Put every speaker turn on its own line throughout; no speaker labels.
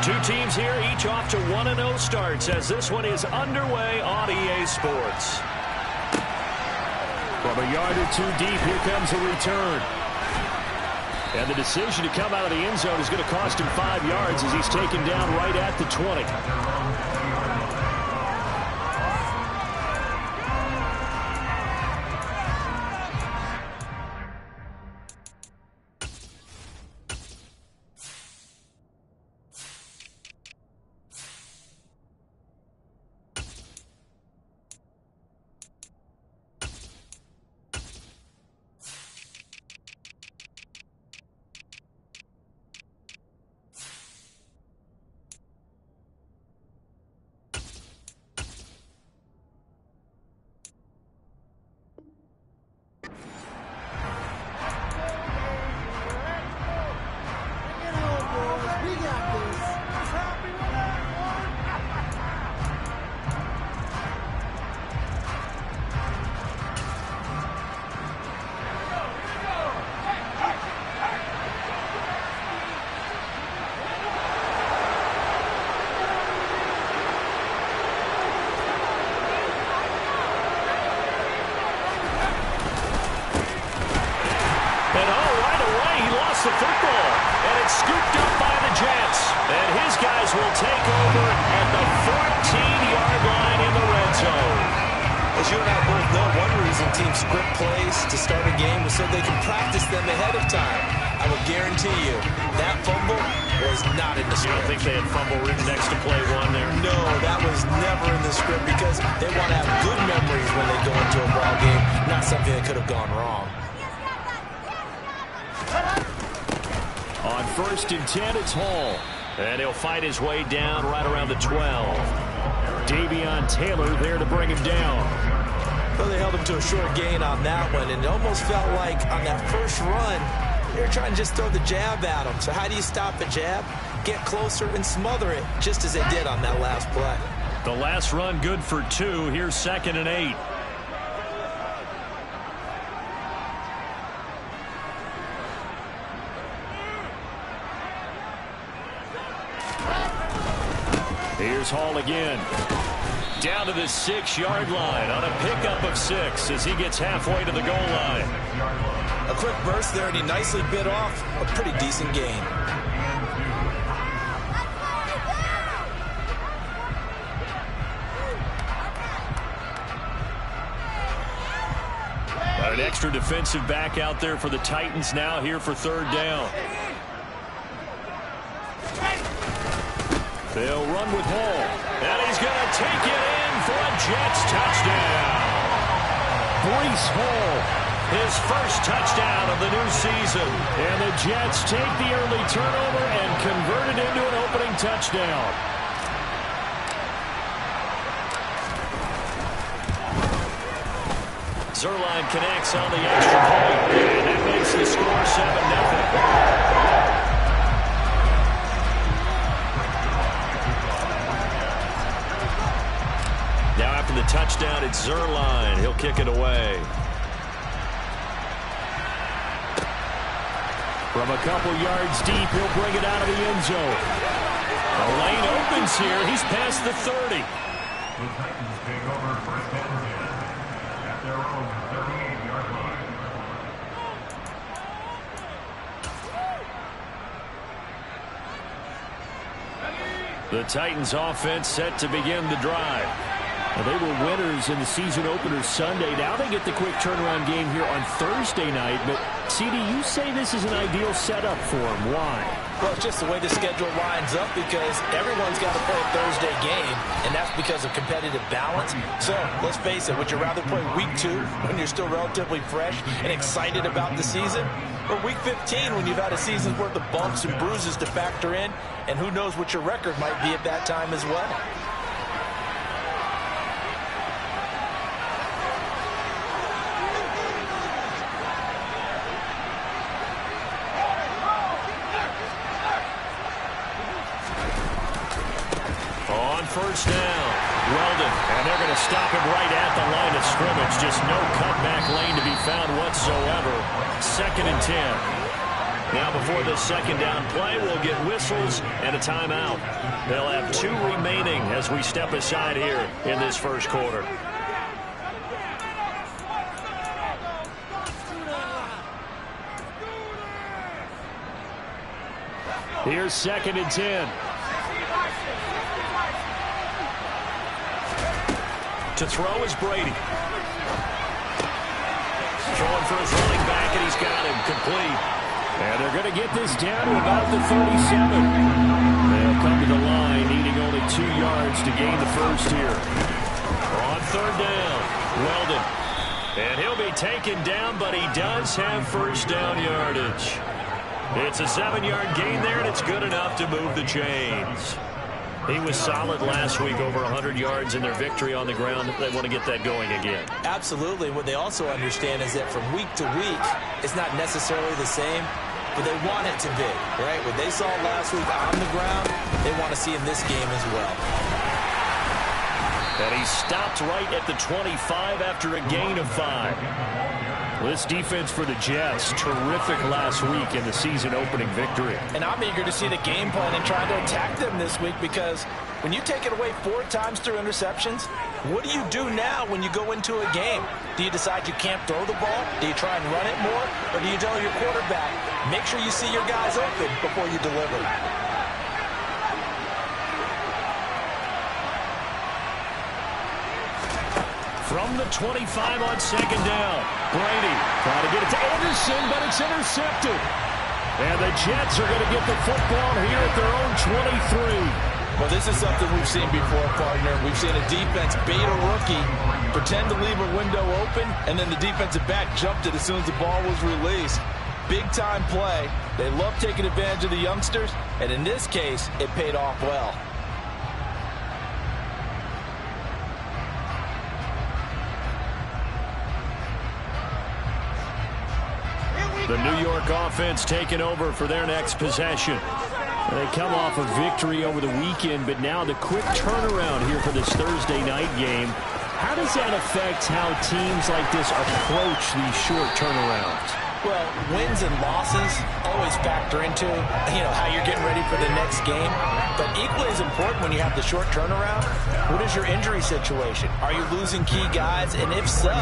Two teams here, each off to 1-0 starts as this one is underway on EA Sports. From a yard or two deep, here comes a return. And the decision to come out of the end zone is going to cost him 5 yards as he's taken down right at the 20. The football, and it's scooped up by the Jets. And his guys will take over at the 14-yard line in the red zone.
As you and I both know, one reason teams script plays to start a game is so they can practice them ahead of time. I will guarantee you that fumble was not in the script.
You don't think they had fumble written next to play one there?
No, that was never in the script because they want to have good memories when they go into a ball game, not something that could have gone wrong.
On 1st and 10, it's Hall. And he'll fight his way down right around the 12. Davion Taylor there to bring him down.
Well, they held him to a short gain on that one, and it almost felt like on that first run, they were trying to just throw the jab at him. So how do you stop a jab? Get closer and smother it, just as they did on that last play.
The last run good for 2. Here's 2nd and 8. Here's Hall again. Down to the 6-yard line on a pickup of 6 as he gets halfway to the goal line.
A quick burst there, and he nicely bit off a pretty decent gain.
Got an extra defensive back out there for the Titans now here for 3rd down. They'll run with Hall, and he's going to take it in for a Jets touchdown. Breece Hall, his first touchdown of the new season. And the Jets take the early turnover and convert it into an opening touchdown. Zuerlein connects on the extra point, and that makes the score 7-0. The touchdown, it's Zuerlein. He'll kick it away. From a couple yards deep, he'll bring it out of the end zone. The lane opens here. He's past the 30.
The Titans take over 1st and 10 at their own 38-yard line.
The Titans offense set to begin the drive. Well, they were winners in the season opener Sunday. Now they get the quick turnaround game here on Thursday night. But, CD, you say this is an ideal setup for them. Why?
Well, it's just the way the schedule lines up because everyone's got to play a Thursday game, and that's because of competitive balance. So, let's face it, would you rather play week 2 when you're still relatively fresh and excited about the season? Or week 15 when you've had a season's worth of bumps and bruises to factor in, and who knows what your record might be at that time as well?
First down, Weldon, and they're going to stop him right at the line of scrimmage. Just no cutback lane to be found whatsoever. 2nd and 10. Now before this second down play, we'll get whistles and a timeout. They'll have 2 remaining as we step aside here in this first quarter. Here's 2nd and 10. To throw is Brady. Throwing for his running back, and he's got him complete. And they're going to get this down to about the 37. They'll come to the line, needing only 2 yards to gain the first here. On 3rd down, Weldon. And he'll be taken down, but he does have first down yardage. It's a 7-yard gain there, and it's good enough to move the chains. He was solid last week, over 100 yards in their victory on the ground. They want to get that going again.
Absolutely. What they also understand is that from week to week, it's not necessarily the same, but they want it to be, right? What they saw last week on the ground, they want to see in this game as well.
And he stopped right at the 25 after a gain of 5. This defense for the Jets, terrific last week in the season-opening victory.
And I'm eager to see the game plan and try to attack them this week, because when you take it away 4 times through interceptions, what do you do now when you go into a game? Do you decide you can't throw the ball? Do you try and run it more? Or do you tell your quarterback, make sure you see your guys open before you deliver?
From the 25 on 2nd down, Brady trying to get it to Anderson, but it's intercepted. And the Jets are going to get the football here at their own 23.
Well, this is something we've seen before, partner. We've seen a defense bait a rookie, pretend to leave a window open, and then the defensive back jumped it as soon as the ball was released. Big-time play. They love taking advantage of the youngsters, and in this case, it paid off well.
The New York offense taking over for their next possession. They come off a victory over the weekend, but now the quick turnaround here for this Thursday night game. How does that affect how teams like this approach these short turnarounds?
Well, wins and losses always factor into, how you're getting ready for the next game. But equally as important when you have the short turnaround, what is your injury situation? Are you losing key guys? And if so,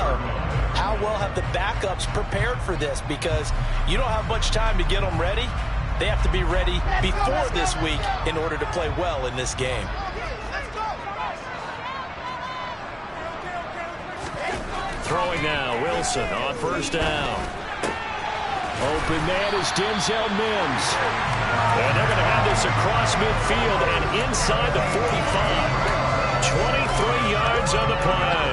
how well have the backups prepared for this? Because you don't have much time to get them ready. They have to be ready before this week in order to play well in this game.
Throwing now, Wilson on 1st down. Open man is Denzel Mims. And they're going to have this across midfield and inside the 45. 23 yards on the play.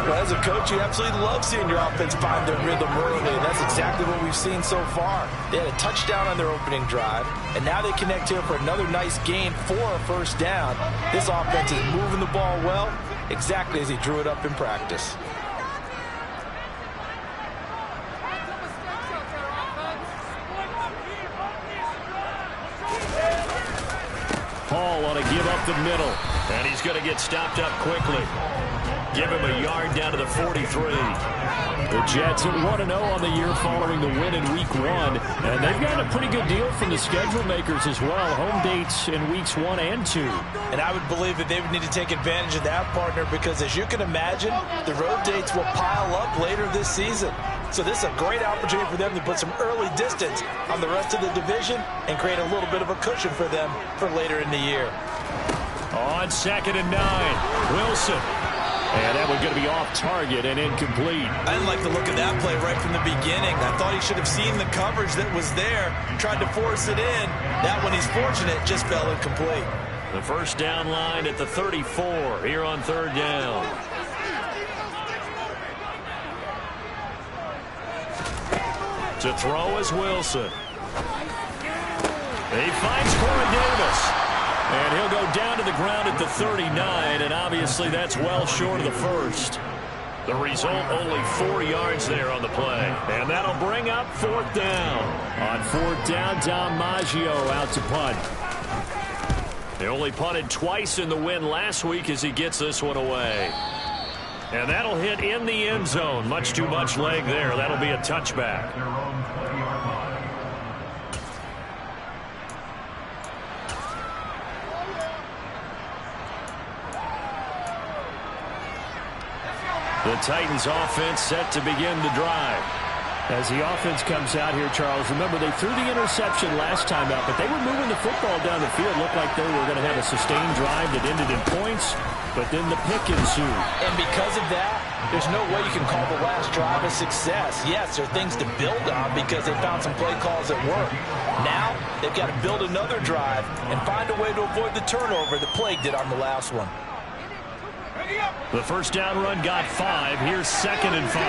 Well, as a coach, you absolutely love seeing your offense find their rhythm early, and that's exactly what we've seen so far. They had a touchdown on their opening drive, and now they connect here for another nice gain for a 1st down. This offense is moving the ball well, exactly as he drew it up in practice.
Hall want to give up the middle, and he's going to get stopped up quickly. Give him a yard down to the 43. The Jets at 1-0 on the year following the win in Week 1. And they've gotten a pretty good deal from the schedule makers as well. Home dates in Weeks 1 and 2.
And I would believe that they would need to take advantage of that, partner, because as you can imagine, the road dates will pile up later this season. So this is a great opportunity for them to put some early distance on the rest of the division and create a little bit of a cushion for them for later in the year.
On 2nd and 9, Wilson. And that one's going to be off target and incomplete.
I didn't like the look of that play right from the beginning. I thought he should have seen the coverage that was there, tried to force it in. That one, he's fortunate, just fell incomplete.
The 1st down line at the 34 here on 3rd down. To throw is Wilson. He finds Corey Davis. And he'll go down to the ground at the 39, and obviously that's well short of the 1st. The result, only 4 yards there on the play. And that'll bring up 4th down. On 4th down, Dom Maggio out to punt. They only punted twice in the win last week as he gets this one away. And that'll hit in the end zone. Much too much leg there. That'll be a touchback. The Titans offense set to begin the drive.
As the offense comes out here, Charles, remember they threw the interception last time out, but they were moving the football down the field. Looked like they were going to have a sustained drive that ended in points, but then the pick ensued.
And because of that, there's no way you can call the last drive a success. Yes, there are things to build on because they found some play calls that work. Now, they've got to build another drive and find a way to avoid the turnover that plagued it on the last one.
The first down run got 5. Here's 2nd and 5.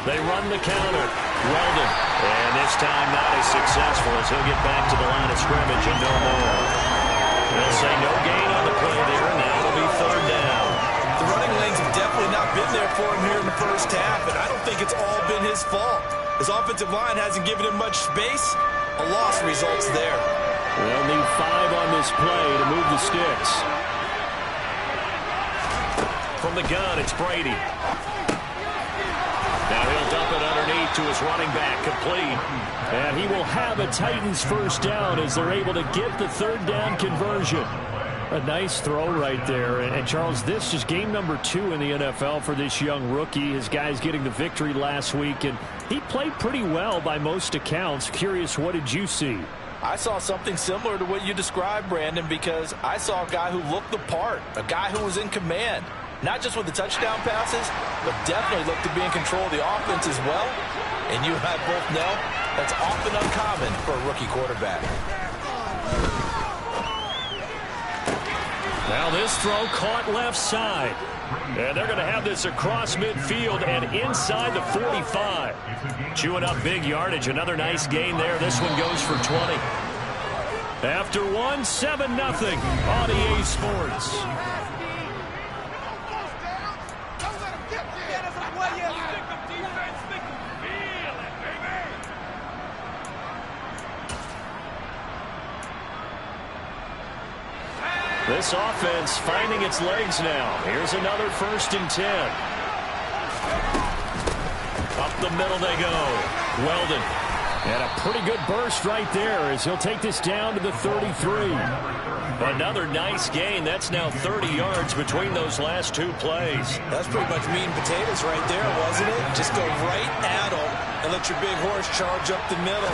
They run the counter. Weldon. And this time not as successful as he'll get back to the line of scrimmage and no more. They'll say no gain on the play there, and now it'll be 3rd down.
The running lanes have definitely not been there for him here in the first half, and I don't think it's all been his fault. His offensive line hasn't given him much space. A loss results there.
They'll need 5 on this play to move the sticks.
From the gun, it's Brady. Now he'll dump it underneath to his running back, complete.
And he will have a Titans first down as they're able to get the 3rd down conversion. A nice throw right there. And Charles, this is game number 2 in the NFL for this young rookie. His guys getting the victory last week, and he played pretty well by most accounts. Curious, what did you see?
I saw something similar to what you described, Brandon, because I saw a guy who looked the part, a guy who was in command. Not just with the touchdown passes, but definitely looked to be in control of the offense as well. And you and I both know that's often uncommon for a rookie quarterback.
Now this throw caught left side. And they're going to have this across midfield and inside the 45. Chewing up big yardage. Another nice gain there. This one goes for 20. After 1, 7-0 on EA Sports. This offense finding its legs now. Here's another 1st and 10. Up the middle they go. Weldon.
And a pretty good burst right there as he'll take this down to the 33.
Another nice gain. That's now 30 yards between those last 2 plays.
That's pretty much meat and potatoes right there, wasn't it? Just go right at them and let your big horse charge up the middle.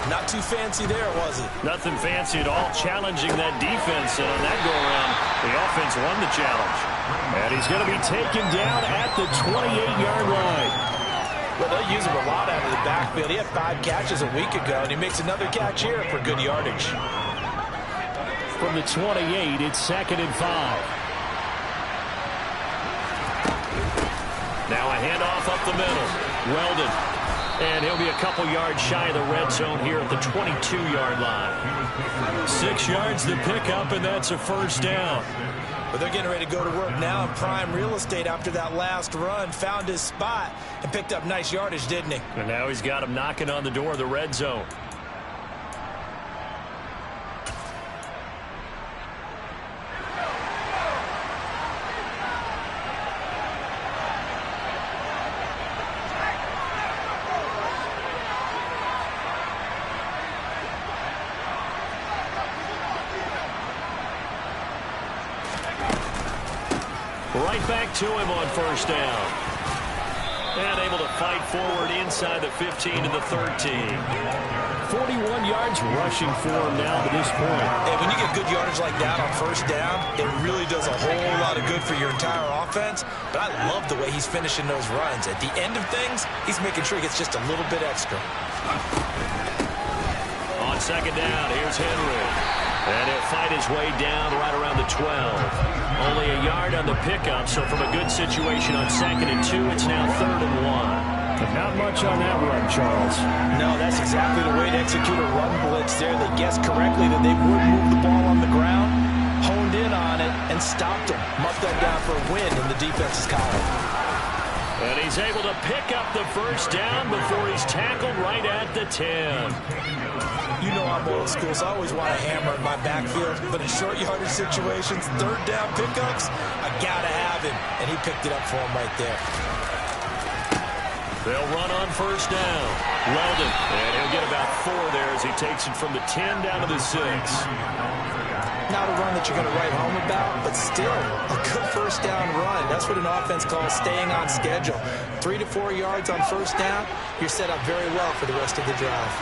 Not too fancy there, was it?
Nothing fancy at all. Challenging that defense, and on that go-around, the offense won the challenge.
And he's going to be taken down at the 28-yard line.
Well, they'll use him a lot out of the backfield. He had 5 catches a week ago, and he makes another catch here for good yardage.
From the 28, it's 2nd and 5.
Now a handoff up the middle. Weldon. And he'll be a couple yards shy of the red zone here at the 22-yard line. 6 yards to pick up, and that's a 1st down.
But they're getting ready to go to work now in prime real estate after that last run. Found his spot and picked up nice yardage, didn't he?
And now he's got him knocking on the door of the red zone. Right back to him on 1st down. And able to fight forward inside the 15 to the 13.
41 yards rushing for him now to this point.
And when you get good yardage like that on 1st down, it really does a whole lot of good for your entire offense. But I love the way he's finishing those runs. At the end of things, he's making sure he gets just a little bit extra.
On 2nd down, here's Henry. And he'll fight his way down right around the 12. Only a yard on the pickup, so from a good situation on 2nd and 2, it's now 3rd and 1.
But not much on that run, Charles.
No, that's exactly the way to execute a run blitz there. They guessed correctly that they would move the ball on the ground, honed in on it, and stopped him. Marked that down for a win in the defense's column.
And he's able to pick up the 1st down before he's tackled right at the 10.
You know I'm old school, so I always want to hammer in my backfield. But in short yardage situations, 3rd down pickups, I got to have him. And he picked it up for him right there.
They'll run on 1st down. Weldon. And he'll get about 4 there as he takes it from the 10 down to the 6.
Not a run that you're going to write home about, but still a good first down run. That's what an offense calls staying on schedule. 3 to 4 yards on first down, you're set up very well for the rest of the drive.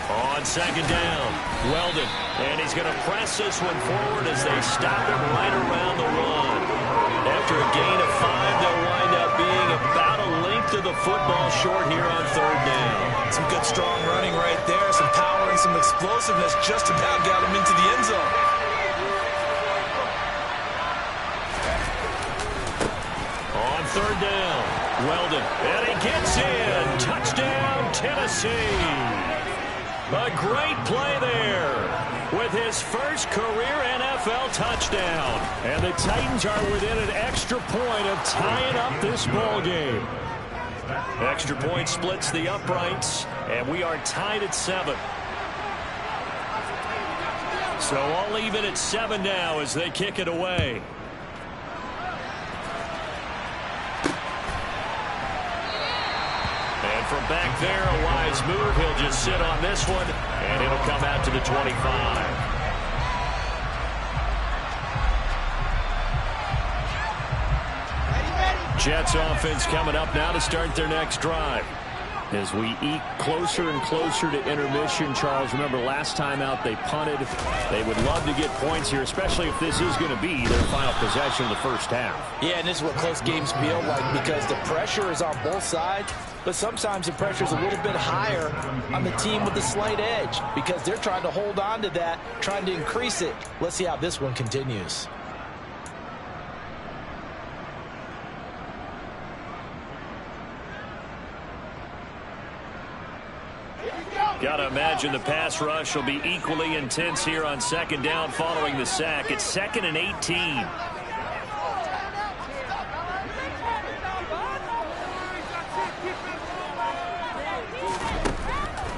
On second down, Weldon, and he's going to press this one forward as they stop him right around the run. After a gain of 5, they'll wind up being about a length of the football short here on third down.
Some good strong running right there, some power and some explosiveness just about got him into the end zone.
On third down, Weldon, and he gets in. Touchdown, Tennessee. A great play there with his first career NFL touchdown. And the Titans are within an extra point of tying up this ball game. Extra point splits the uprights, and we are tied at 7. So all even at 7 now as they kick it away. And from back there, a wise move. He'll just sit on this one, and it'll come out to the 25. Jets offense coming up now to start their next drive. As we eke closer and closer to intermission, Charles, remember last time out they punted. They would love to get points here, especially if this is going to be their final possession of the first half.
Yeah, and this is what close games feel like because the pressure is on both sides, but sometimes the pressure is a little bit higher on the team with the slight edge because they're trying to hold on to that, trying to increase it. Let's see how this one continues.
Got to imagine the pass rush will be equally intense here on second down following the sack. It's 2nd and 18.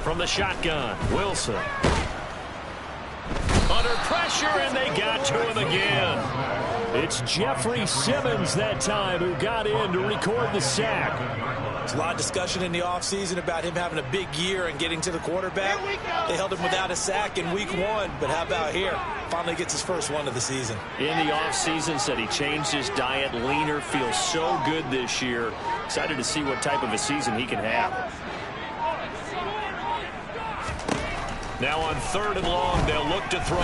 From the shotgun, Wilson. Under pressure, and they got to him again. It's Jeffrey Simmons that time who got in to record the sack.
There's a lot of discussion in the offseason about him having a big year and getting to the quarterback. They held him without a sack in week 1, but how about here? Finally gets his first one of the season.
In the offseason, said he changed his diet, leaner, feels so good this year. Excited to see what type of a season he can have. Now on 3rd and long, they'll look to throw.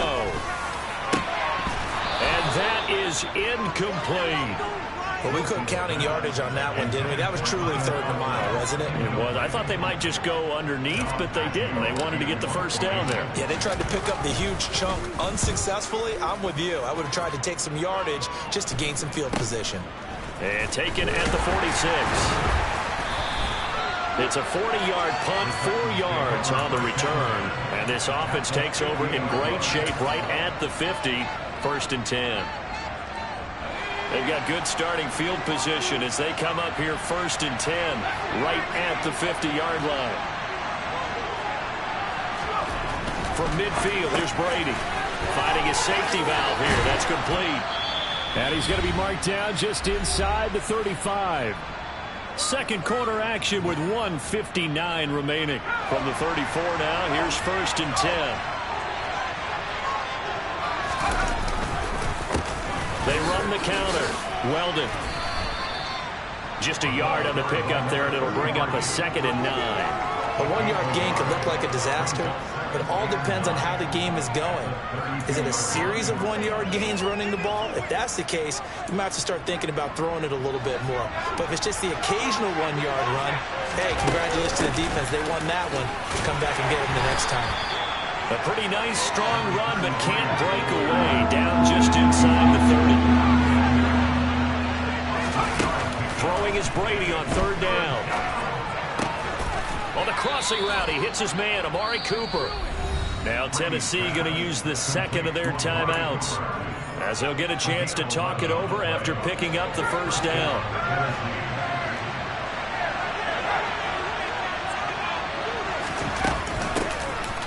And that is incomplete.
Well, we couldn't counting yardage on that one, didn't we? That was truly 3rd and a mile, wasn't it?
It was. I thought they might just go underneath, but they didn't. They wanted to get the first down there.
Yeah, they tried to pick up the huge chunk unsuccessfully. I'm with you. I would have tried to take some yardage just to gain some field position.
And taken at the 46. It's a 40-yard punt, 4 yards on the return. And this offense takes over in great shape right at the 50, 1st and 10. They've got good starting field position as they come up here 1st and 10 right at the 50-yard line. From midfield, here's Brady. Finding his safety valve here. That's complete.
And he's going to be marked down just inside the 35. Second quarter action with 1:59 remaining.
From the 34 now, here's 1st and 10. They run the counter. Weldon. Just a yard on the pickup there, and it'll bring up a 2nd and 9.
A 1-yard gain could look like a disaster, but it all depends on how the game is going. Is it a series of 1-yard gains running the ball? If that's the case, you might have to start thinking about throwing it a little bit more. But if it's just the occasional 1-yard run, hey, congratulations to the defense. They won that one. Come back and get them the next time.
A pretty nice, strong run, but can't break away. Down just inside the 30. Throwing is Brady on 3rd down. On the crossing route, he hits his man, Amari Cooper. Now Tennessee going to use the 2nd of their timeouts, as they'll get a chance to talk it over after picking up the 1st down.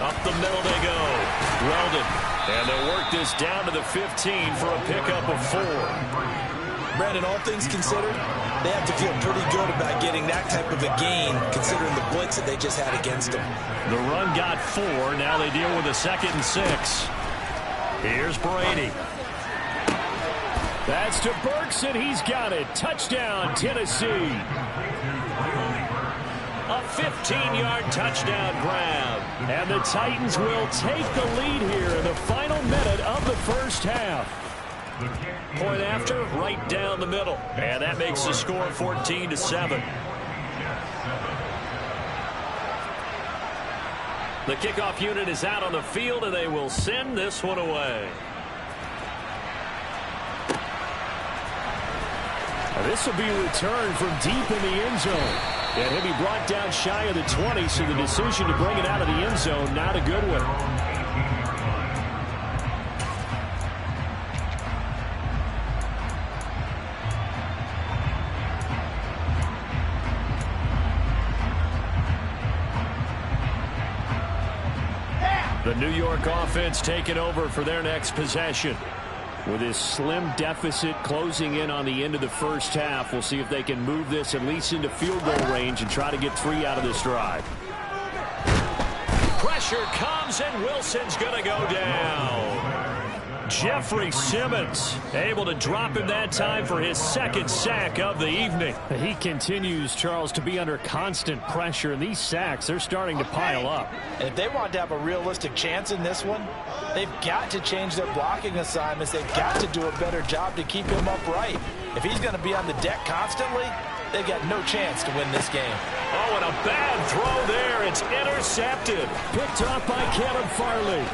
Up the middle they go. Weldon. And they'll work this down to the 15 for a pickup of 4.
Brandon, all things considered, They have to feel pretty good about getting that type of a gain, considering the blitz that they just had against them.
The run got 4. Now they deal with a 2nd and 6. Here's Brady. That's to Burks, and he's got it. Touchdown, Tennessee. A 15-yard touchdown grab. And the Titans will take the lead here in the final minute of the first half. Point after, right down the middle. And that makes the score 14-7. The kickoff unit is out on the field, and they will send this one away. This will be returned from deep in the end zone. And he'll be brought down shy of the 20, so the decision to bring it out of the end zone, not a good one. The New York offense taking over for their next possession. With his slim deficit closing in on the end of the first half, we'll see if they can move this at least into field goal range and try to get 3 out of this drive. Pressure comes, and Wilson's going to go down. Jeffrey Simmons able to drop him that time for his 2nd sack of the evening. He continues, Charles, to be under constant pressure, and these sacks, they're starting to pile up.
And if they want to have a realistic chance in this one, they've got to change their blocking assignments. They've got to do a better job to keep him upright. If he's going to be on the deck constantly, they've got no chance to win this game.
Oh, and a bad throw there. It's intercepted. Picked off by Caleb Farley.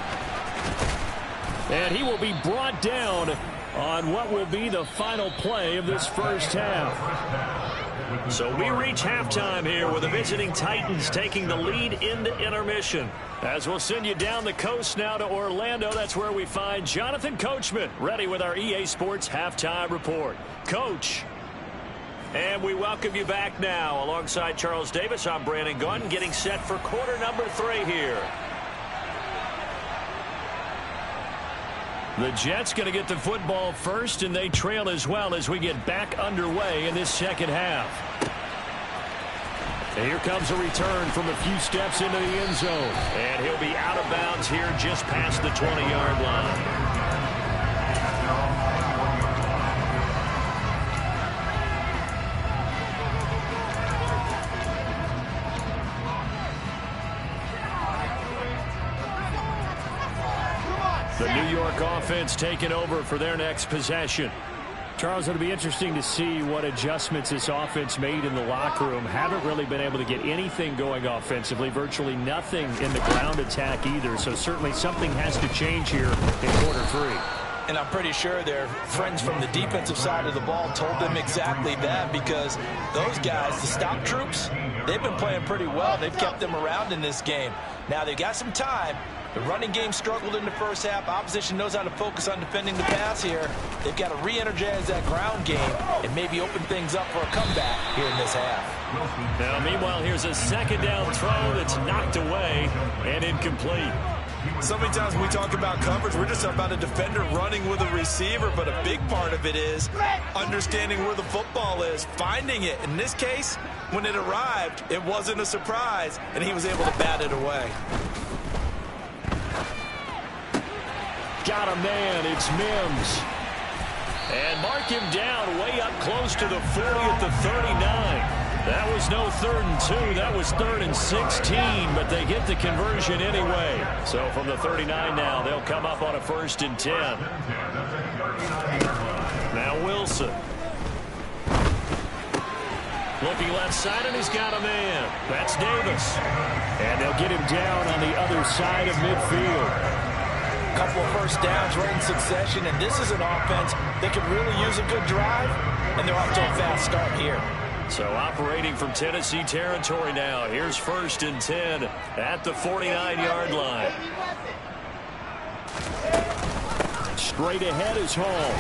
And he will be brought down on what will be the final play of this first half. So we reach halftime here with the visiting Titans taking the lead into intermission. As we'll send you down the coast now to Orlando, that's where we find Jonathan Coachman ready with our EA Sports Halftime Report. Coach. And we welcome you back now. Alongside Charles Davis, I'm Brandon Gunn, getting set for quarter number 3 here. The Jets going to get the football first, and they trail as well as we get back underway in this second half. And here comes a return from a few steps into the end zone. And he'll be out of bounds here just past the 20-yard line. The New York offense taking over for their next possession. Charles, it'll be interesting to see what adjustments this offense made in the locker room. Haven't really been able to get anything going offensively, virtually nothing in the ground attack either. So certainly something has to change here in quarter 3.
And I'm pretty sure their friends from the defensive side of the ball told them exactly that, because those guys, the stop troops, they've been playing pretty well. They've kept them around in this game. Now they've got some time. The running game struggled in the first half. Opposition knows how to focus on defending the pass here. They've got to re-energize that ground game and maybe open things up for a comeback here in this half.
Now, meanwhile, here's a 2nd down throw that's knocked away and incomplete.
So many times when we talk about coverage, we're just about a defender running with a receiver, but a big part of it is understanding where the football is, finding it. In this case, when it arrived, it wasn't a surprise, and he was able to bat it away.
Got a man, it's Mims. And mark him down way up close to the 40 at the 39. That was no 3rd and 2, that was 3rd and 16, but they get the conversion anyway. So from the 39 now, they'll come up on a 1st and 10. Now Wilson. Looking left side, and he's got a man. That's Davis. And they'll get him down on the other side of midfield.
Couple of first downs right in succession, and this is an offense that could really use a good drive, and they're off to a fast start here.
So operating from Tennessee territory now. Here's 1st and 10 at the 49-yard line. Straight ahead is Hall.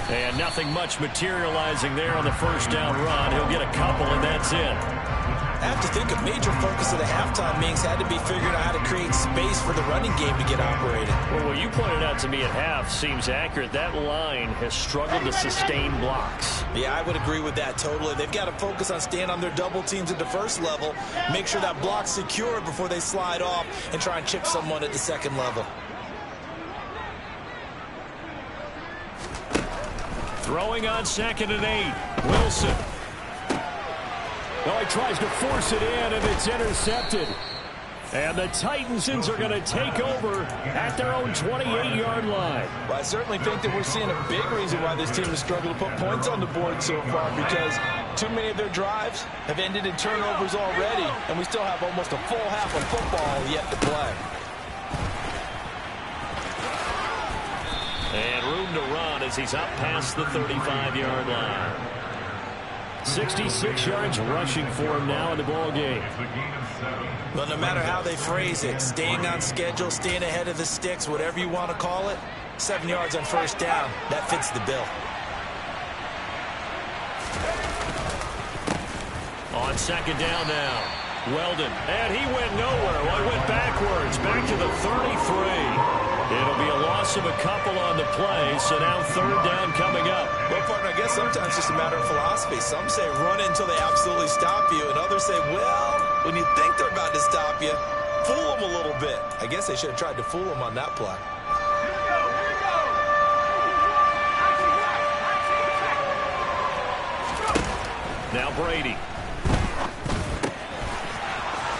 And nothing much materializing there on the first down run. He'll get a couple, and that's it.
I have to think a major focus of the halftime meetings had to be figuring out how to create space for the running game to get operated.
Well, what you pointed out to me at half seems accurate. That line has struggled to sustain blocks.
Yeah, I would agree with that totally. They've got to focus on staying on their double teams at the first level, make sure that block's secured before they slide off and try and chip someone at the second level.
Throwing on 2nd and 8. Wilson. Oh, he tries to force it in, and it's intercepted. And the Titans are going to take over at their own 28-yard line.
Well, I certainly think that we're seeing a big reason why this team has struggled to put points on the board so far, because too many of their drives have ended in turnovers already, and we still have almost a full half of football yet to play.
And room to run as he's up past the 35-yard line. 66 yards rushing for him now in the ball game.
Well, no matter how they phrase it, staying on schedule, staying ahead of the sticks, whatever you want to call it, 7 yards on first down, that fits the bill.
On 2nd down now, Weldon, and he went nowhere. Well, he went backwards, back to the 33. It'll be a loss of a couple on the play, so now 3rd down coming up.
Well, partner, I guess sometimes it's just a matter of philosophy. Some say run until they absolutely stop you, and others say, well, when you think they're about to stop you, fool them a little bit. I guess they should have tried to fool them on that play.
Now Brady.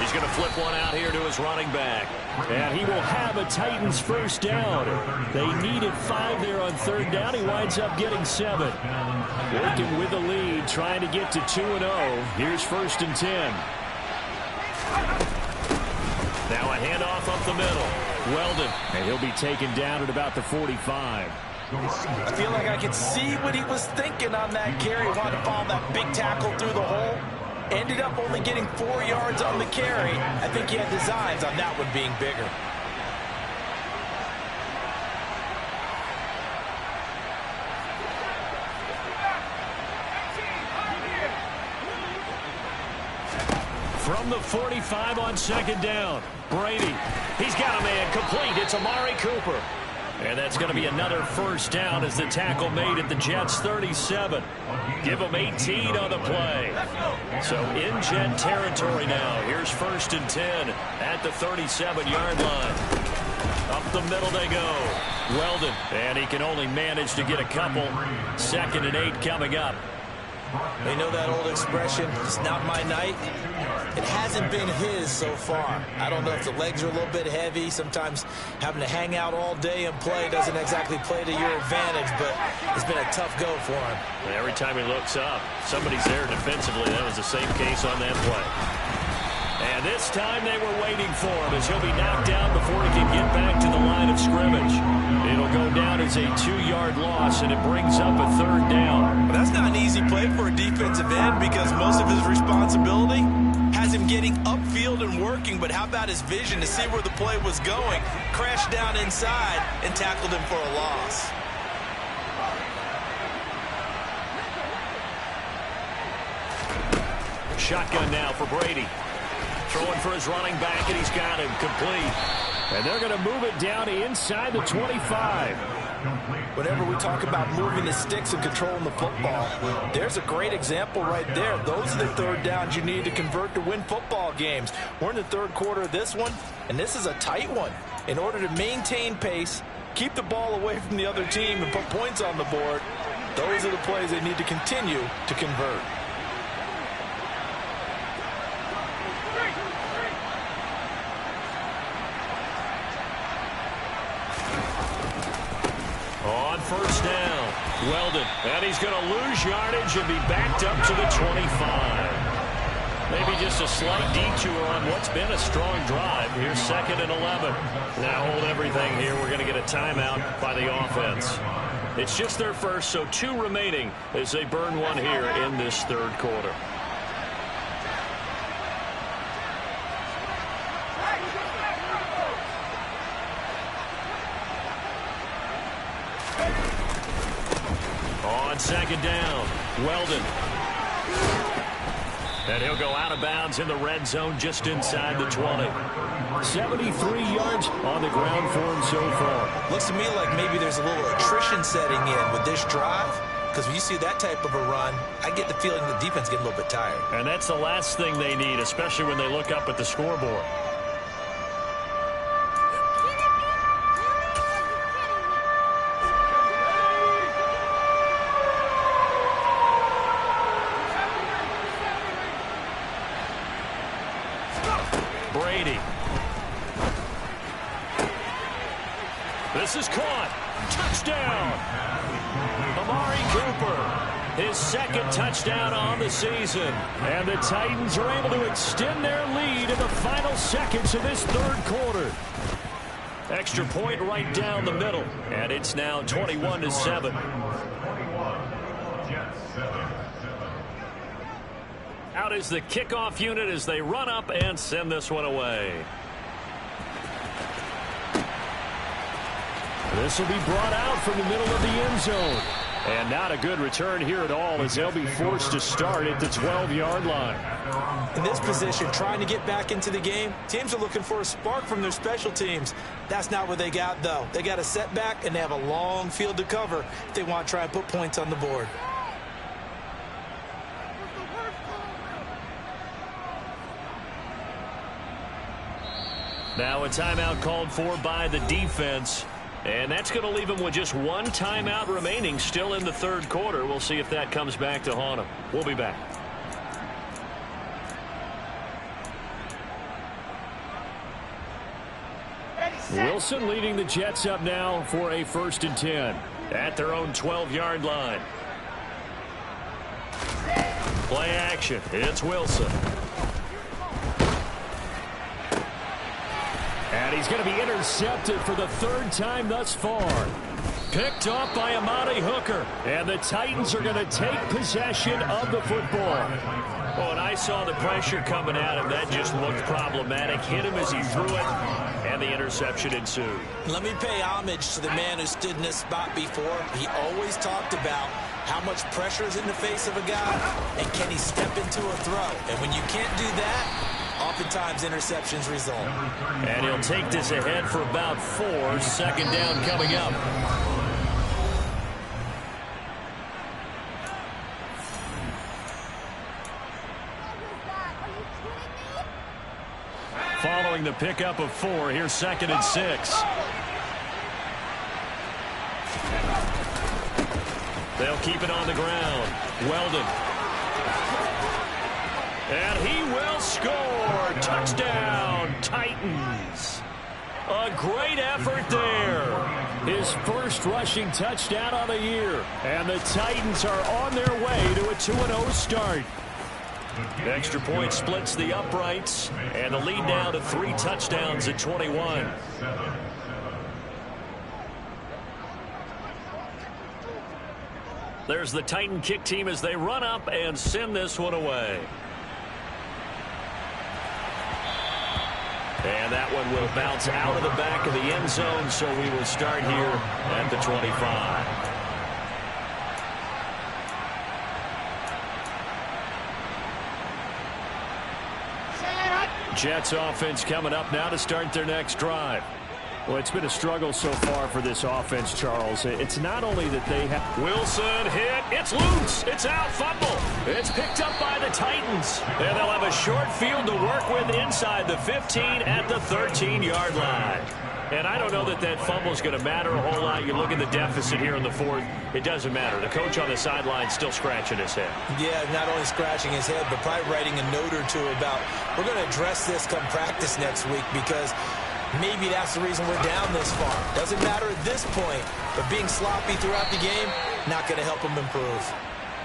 He's going to flip one out here to his running back. And he will have a Titans first down. They needed 5 there on 3rd down. He winds up getting 7. Working with the lead, trying to get to 2-0. Here's 1st and 10. Now a handoff up the middle. Weldon, and he'll be taken down at about the 45.
I feel like I could see what he was thinking on that carry. Wanted to follow that big tackle through the hole. Ended up only getting 4 yards on the carry. I think he had designs on that one being bigger.
From the 45 on 2nd down, Brady. He's got a man complete. It's Amari Cooper. And that's going to be another first down as the tackle made at the Jets' 37. Give them 18 on the play. So in Jet territory now. Here's 1st and 10 at the 37-yard line. Up the middle they go. Weldon, and he can only manage to get a couple. 2nd and 8 coming up.
They know that old expression, it's not my night. It hasn't been his so far. I don't know if the legs are a little bit heavy. Sometimes having to hang out all day and play doesn't exactly play to your advantage, but it's been a tough go for him.
And every time he looks up, somebody's there defensively. That was the same case on that play. And this time they were waiting for him as he'll be knocked down before he can get back to the line of scrimmage. It'll go down as a 2-yard loss, and it brings up a 3rd down.
But that's not an easy play for a defensive end because most of his responsibility has him getting upfield and working, but how about his vision to see where the play was going, crashed down inside, and tackled him for a loss.
Shotgun now for Brady. Throwing for his running back, and he's got him complete. And they're going to move it down inside the 25.
Whenever we talk about moving the sticks and controlling the football, there's a great example right there. Those are the 3rd downs you need to convert to win football games. We're in the 3rd quarter of this one, and this is a tight one. In order to maintain pace, keep the ball away from the other team, and put points on the board, those are the plays they need to continue to convert.
On 1st down, Weldon, and he's going to lose yardage and be backed up to the 25. Maybe just a slight detour on what's been a strong drive. Here's 2nd and 11. Now hold everything here. We're going to get a timeout by the offense. It's just their first, so 2 remaining as they burn one here in this 3rd quarter. On 2nd down, Weldon. And he'll go out of bounds in the red zone just inside the 20. 73 yards on the ground for him so far.
Looks to me like maybe there's a little attrition setting in with this drive. because when you see that type of a run, I get the feeling the defense getting a little bit tired.
And that's the last thing they need, especially when they look up at the scoreboard. Brady. This is caught. Touchdown. Amari Cooper, his second touchdown on the season. And the Titans are able to extend their lead in the final seconds of this third quarter. Extra point right down the middle. And it's now 21-7. Out is the kickoff unit as they run up and send this one away. This will be brought out from the middle of the end zone. And not a good return here at all as they'll be forced to start at the 12-yard line.
In this position, trying to get back into the game, teams are looking for a spark from their special teams. That's not what they got, though. They got a setback, and they have a long field to cover if they want to try and put points on the board.
Now a timeout called for by the defense. And that's going to leave them with just one timeout remaining still in the third quarter. We'll see if that comes back to haunt them. We'll be back. Wilson leading the Jets up now for a 1st and 10 at their own 12-yard line. Play action. It's Wilson. And he's going to be intercepted for the 3rd time thus far. Picked off by Amani Hooker. And the Titans are going to take possession of the football. Oh, and I saw the pressure coming at him. That just looked problematic. Hit him as he threw it, and the interception ensued.
Let me pay homage to the man who stood in this spot before. He always talked about how much pressure is in the face of a guy, and can he step into a throw. And when you can't do that, oftentimes interceptions result.
And he'll take this ahead for about 4. 2nd down coming up. Following the pickup of 4, here's 2nd and 6. They'll keep it on the ground. Weldon. And he will score. Touchdown, Titans. A great effort there. His first rushing touchdown of the year. And the Titans are on their way to a 2-0 start. Extra point splits the uprights. And the lead now to 3 touchdowns at 21. There's the Titan kick team as they run up and send this one away. And that one will bounce out of the back of the end zone, so we will start here at the 25. Jets offense coming up now to start their next drive. Well, it's been a struggle so far for this offense, Charles. It's not only that they have... Wilson hit. It's loose. It's out. Fumble. It's picked up by the Titans. And they'll have a short field to work with inside the 15 at the 13-yard line. And I don't know that that fumble is going to matter a whole lot. You look at the deficit here in the 4th. It doesn't matter. The coach on the sideline still scratching his head. Yeah, not only scratching his head, but probably writing a note or two about, we're going to address this come practice next week because maybe that's the reason we're down this far. Doesn't matter at this point, but being sloppy throughout the game, not going to help him improve.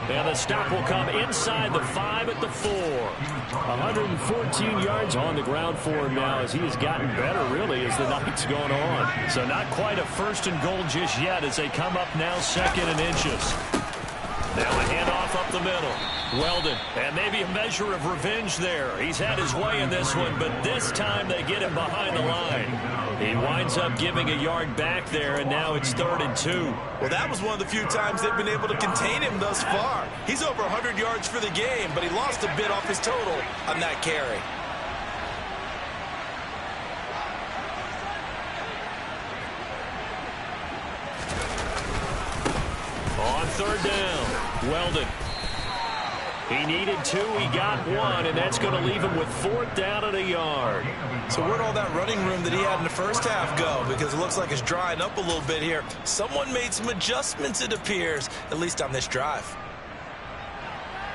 And the stop will come inside the 5 at the 4. 114 yards on the ground for him now as he has gotten better, really, as the night's gone on. So not quite a 1st and goal just yet as they come up now 2nd and inches. Now a handoff up the middle. Weldon, and maybe a measure of revenge there. He's had his way in this one, but this time they get him behind the line. He winds up giving a yard back there, and now it's 3rd and 2.
Well, that was one of the few times they've been able to contain him thus far. He's over 100 yards for the game, but he lost a bit off his total on that carry.
On third down, Weldon. He needed 2, he got 1, and that's going to leave him with 4th down and a yard.
So where'd all that running room that he had in the first half go? Because it looks like it's drying up a little bit here. Someone made some adjustments, it appears, at least on this drive.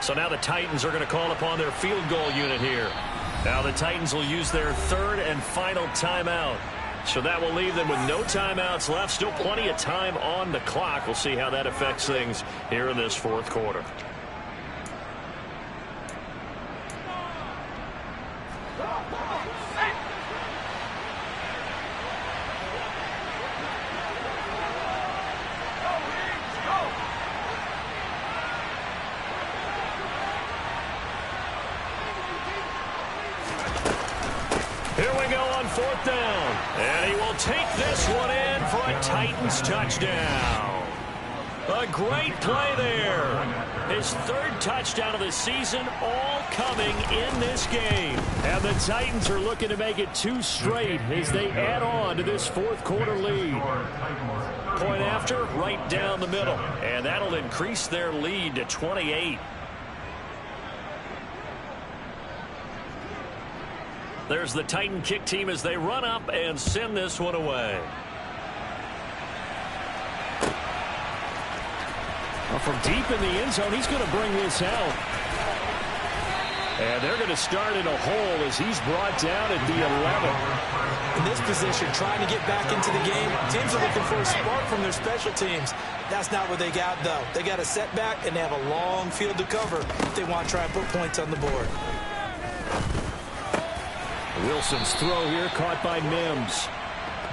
So now the Titans are going to call upon their field goal unit here. Now the Titans will use their 3rd and final timeout. So that will leave them with no timeouts left. Still plenty of time on the clock. We'll see how that affects things here in this 4th quarter. Here we go on 4th down. And he will take this one in for a Titans touchdown. A great play there. His 3rd touchdown of the season, all coming in this game. And the Titans are looking to make it 2 straight as they add on to this 4th quarter lead. Point after, right down the middle. And that'll increase their lead to 28. There's the Titan kick team as they run up and send this one away. Well, from deep in the end zone, he's going to bring this out. And they're going to start in a hole as he's brought down at the 11.
In this position, trying to get back into the game, teams are looking for a spark from their special teams. That's not what they got, though. They got a setback, and they have a long field to cover if they want to try and put points on the board.
Wilson's throw here caught by Mims.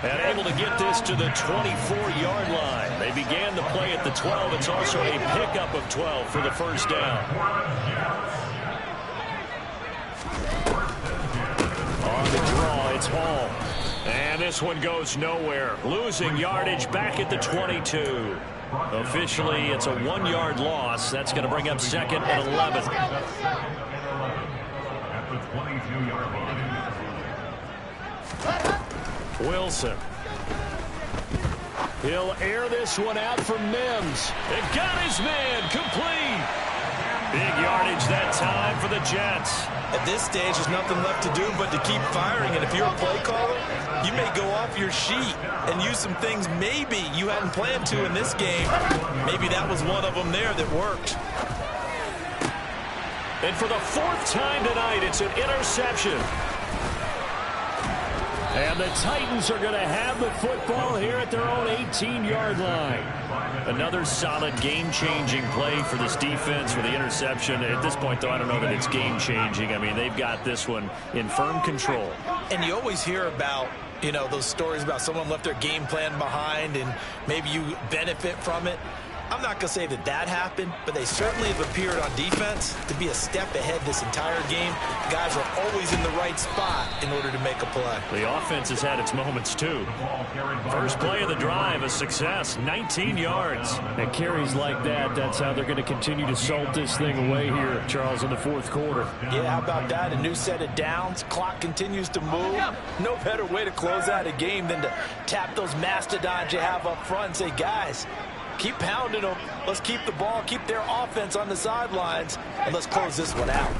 And able to get this to the 24-yard line. They began the play at the 12. It's also a pickup of 12 for the 1st down. On the draw, it's Hall. And this one goes nowhere. Losing yardage back at the 22. Officially, it's a 1-yard loss. That's going to bring up 2nd and 11.
At the 22-yard line.
Wilson. He'll air this one out for Mims. It got his man complete. Big yardage that time for the Jets.
At this stage, there's nothing left to do but to keep firing. And if you're a play caller, you may go off your sheet and use some things maybe you hadn't planned to in this game. Maybe that was one of them there that worked.
And for the 4th time tonight, it's an interception. And the Titans are going to have the football here at their own 18-yard line. Another solid game-changing play for this defense for the interception. At this point, though, I don't know that it's game-changing. I mean, they've got this one in firm control.
And you always hear about, you know, those stories about someone left their game plan behind and maybe you benefit from it. I'm not going to say that that happened, but they certainly have appeared on defense to be a step ahead this entire game. Guys are always in the right spot in order to make a play.
The offense has had its moments, too. First play of the drive, a success, 19 yards. And carries like that, that's how they're going to continue to salt this thing away here, Charles, in the 4th quarter.
Yeah, how about that? A new set of downs. Clock continues to move. No better way to close out a game than to tap those mastodons you have up front and say, guys, keep pounding them. Let's keep the ball, keep their offense on the sidelines, and let's close this one out.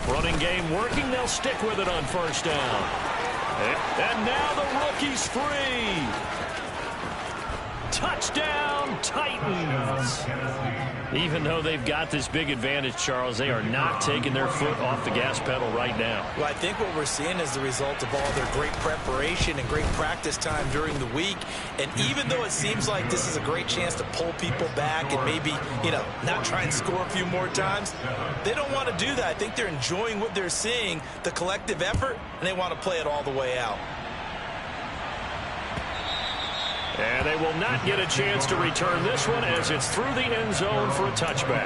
Running game working. They'll stick with it on 1st down. And now the rookie's free. Touchdown, Titans. Even though they've got this big advantage, Charles, they are not taking their foot off the gas pedal right now.
Well, I think what we're seeing is the result of all their great preparation and great practice time during the week. And even though it seems like this is a great chance to pull people back and maybe, you know, not try and score a few more times, they don't want to do that. I think they're enjoying what they're seeing, the collective effort, and they want to play it all the way out.
And they will not get a chance to return this one as it's through the end zone for a touchback.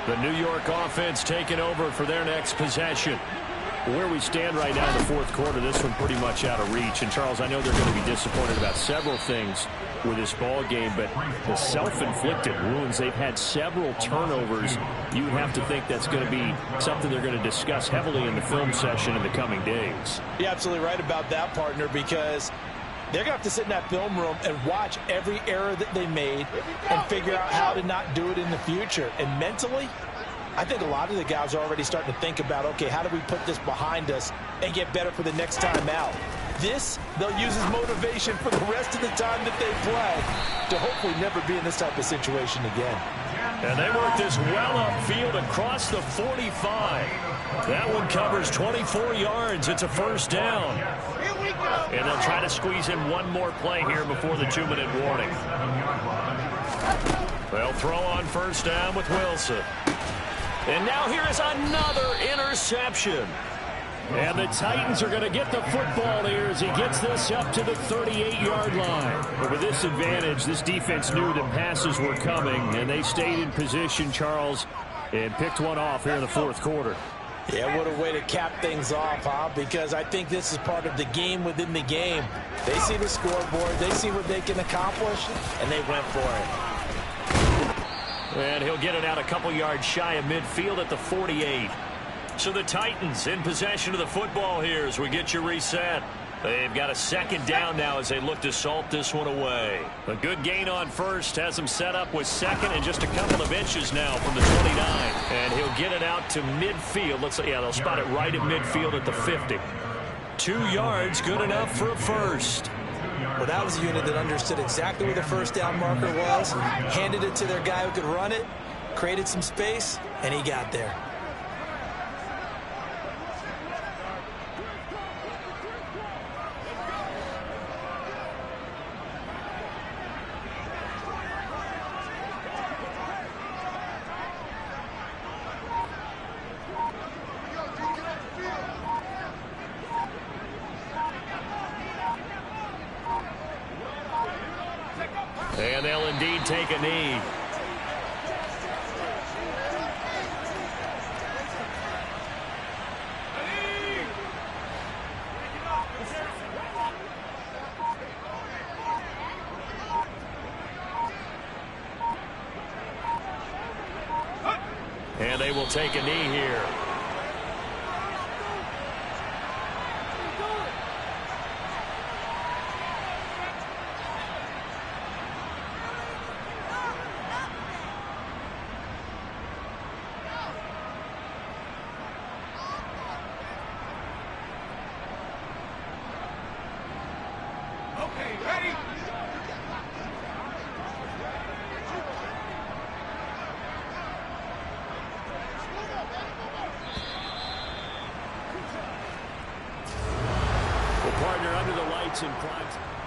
The New York offense taking over for their next possession. Where we stand right now in the fourth quarter, this one pretty much out of reach. And, Charles, I know they're going to be disappointed about several things with this ball game, but the self-inflicted wounds, they've had several turnovers. You would have to think that's going to be something they're going to discuss heavily in the film session in the coming days.
You're absolutely right about that, partner, because they're going to have to sit in that film room and watch every error that they made and figure out how to not do it in the future. And mentally, I think a lot of the guys are already starting to think about, okay, how do we put this behind us and get better for the next time out? This, they'll use as motivation for the rest of the time that they play to hopefully never be in this type of situation again.
And they work this well upfield across the 45. That one covers 24 yards. It's a first down. And they'll try to squeeze in one more play here before the 2-minute warning. They'll throw on first down with Wilson. And now here is another interception. And the Titans are going to get the football here as he gets this up to the 38-yard line. But with this advantage, this defense knew that passes were coming, and they stayed in position, Charles, and picked one off here in the fourth quarter.
Yeah, what a way to cap things off, huh? Because I think this is part of the game within the game. They see the scoreboard, they see what they can accomplish, and they went for it.
And he'll get it out a couple yards shy of midfield at the 48. So the Titans in possession of the football here as we get you reset. They've got a second down now as they look to salt this one away. A good gain on first has them set up with second and just a couple of inches now from the 29. And he'll get it out to midfield. They'll spot it right at midfield at the 50. 2 yards, good enough for a first.
Well, that was a unit that understood exactly where the first down marker was, handed it to their guy who could run it, created some space, and he got there.
And they'll indeed take a knee. And they will take a knee here. Partner under the lights in prime.